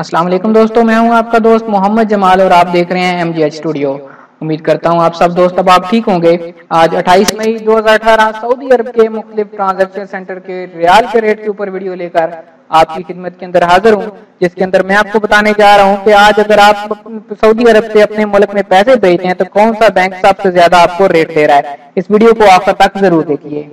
अस्सलाम वालेकुम दोस्तों, मैं हूं आपका दोस्त मोहम्मद जमाल और आप देख रहे हैं MGH स्टूडियो। उम्मीद करता हूं आप सब दोस्त अब आप ठीक होंगे। आज 28 मई 2018 सऊदी अरब के मुख्तलिफ ट्रांजैक्शन सेंटर के रियाल के रेट के ऊपर वीडियो लेकर आपकी खिदमत के अंदर हाजिर हूं, जिसके अंदर मैं आपको बताने जा रहा हूं कि आज अगर आप सऊदी अरब से अपने मुल्क में पैसे भेजते हैं तो कौन सा बैंक सबसे ज्यादा आपको रेट दे रहा है। इस वीडियो को आखिर तक जरूर देखिए।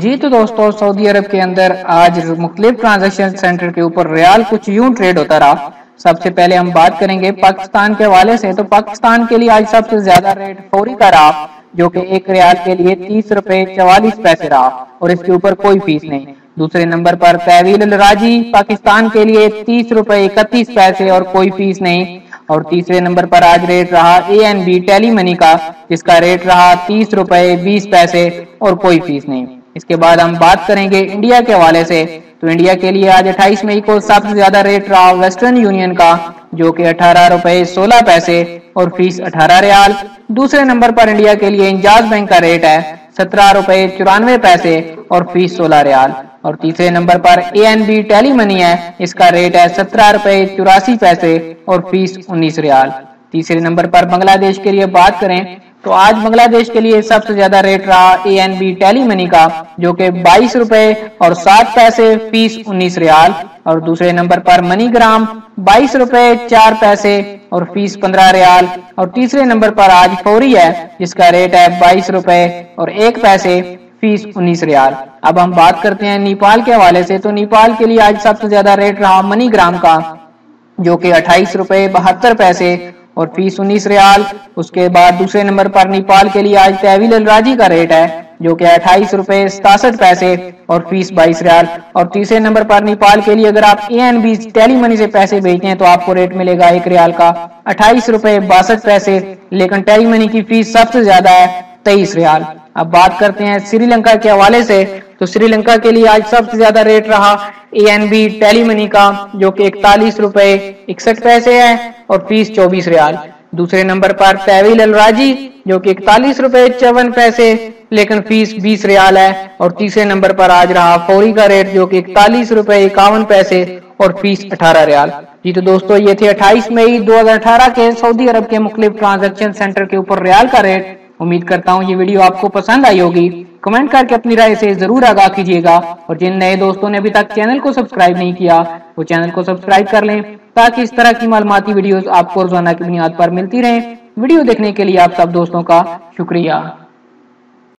जी तो दोस्तों, सऊदी अरब के अंदर आज मुख्तलिफ ट्रांजैक्शन सेंटर के ऊपर रियाल कुछ यूं ट्रेड होता रहा। सबसे पहले हम बात करेंगे पाकिस्तान के हवाले से, तो पाकिस्तान के लिए आज सबसे ज्यादा रेट फौरी का रहा, जो कि एक रियाल के लिए 30 रुपए 44 पैसे रहा और इसके ऊपर कोई फीस नहीं। दूसरे नंबर पर तहवील अल राजी पाकिस्तान के लिए 30 रुपए 31 पैसे और कोई फीस नहीं। और तीसरे नंबर पर आज रेट रहा ANB टेली मनी का, जिसका रेट रहा 30 रुपए 20 पैसे और कोई फीस नहीं। इसके बाद हम बात करेंगे इंडिया के हवाले से, तो इंडिया के लिए आज 28 मई को सबसे ज्यादा रेट रहा वेस्टर्न यूनियन का, जो कि 18 रुपए 16 पैसे और फीस 18 रियाल। दूसरे नंबर पर इंडिया के लिए इंजाज बैंक का रेट है 17 रुपए 94 पैसे और फीस 16 रियाल। और तीसरे नंबर पर ANB टेली मनी है, इसका रेट है 17 रुपए 84 पैसे और फीस 19 रियाल। तीसरे नंबर पर बांग्लादेश के लिए बात करें तो आज बांग्लादेश के लिए सबसे ज्यादा रेट रहा ANB टेली मनी का, जो कि 22 रुपए और 7 पैसे फीस 19 रियाल। और दूसरे नंबर पर मनीग्राम 22 रुपए 4 पैसे और फीस 15 रियाल। और तीसरे नंबर पर आज फौरी है, जिसका रेट है 22 रुपए और 1 पैसे फीस 19 रियाल। अब हम बात करते हैं नेपाल के हवाले से, तो नेपाल के लिए आज सबसे ज्यादा रेट रहा मनीग्राम का, जो कि 28 रुपए 72 पैसे और फीस 19 रियाल। उसके बाद दूसरे नंबर पर नेपाल के लिए आज तहवील अल राजी का रेट है, जो कि 28 रुपए 67 पैसे और फीस 22 रियाल। और तीसरे नंबर पर नेपाल के लिए अगर आप ANB टेली मनी से पैसे भेजते हैं तो आपको रेट मिलेगा 1 रियाल का 28 रुपए 62 पैसे, लेकिन टेली मनी की फीस सबसे ज्यादा है 23 रियाल। अब बात करते हैं श्रीलंका के हवाले से, तो श्रीलंका के लिए आज सबसे ज्यादा रेट रहा ANB टेली मनी का, जो कि 41 रुपए 61 पैसे है और फीस 24 रियाल। दूसरे नंबर पर तहवील अल राजी, जो कि 41 रुपए 54 पैसे लेकिन फीस 20 रियाल है। और तीसरे नंबर पर आज रहा फौरी का रेट, जो कि 41 रुपए 51 पैसे और फीस 18 रियाल। जी तो दोस्तों, ये थे 28 मई 2018 के सऊदी अरब के मुख्तलिफ ट्रांजैक्शन सेंटर के ऊपर रियाल का रेट। उम्मीद करता हूँ ये वीडियो आपको पसंद आई होगी। कमेंट करके अपनी राय से जरूर आगाह कीजिएगा और जिन नए दोस्तों ने अभी तक चैनल को सब्सक्राइब नहीं किया वो चैनल को सब्सक्राइब कर लें, ताकि इस तरह की मालूमाती वीडियोस आपको रोजाना की बुनियाद पर मिलती रहें। वीडियो देखने के लिए आप सब दोस्तों का शुक्रिया।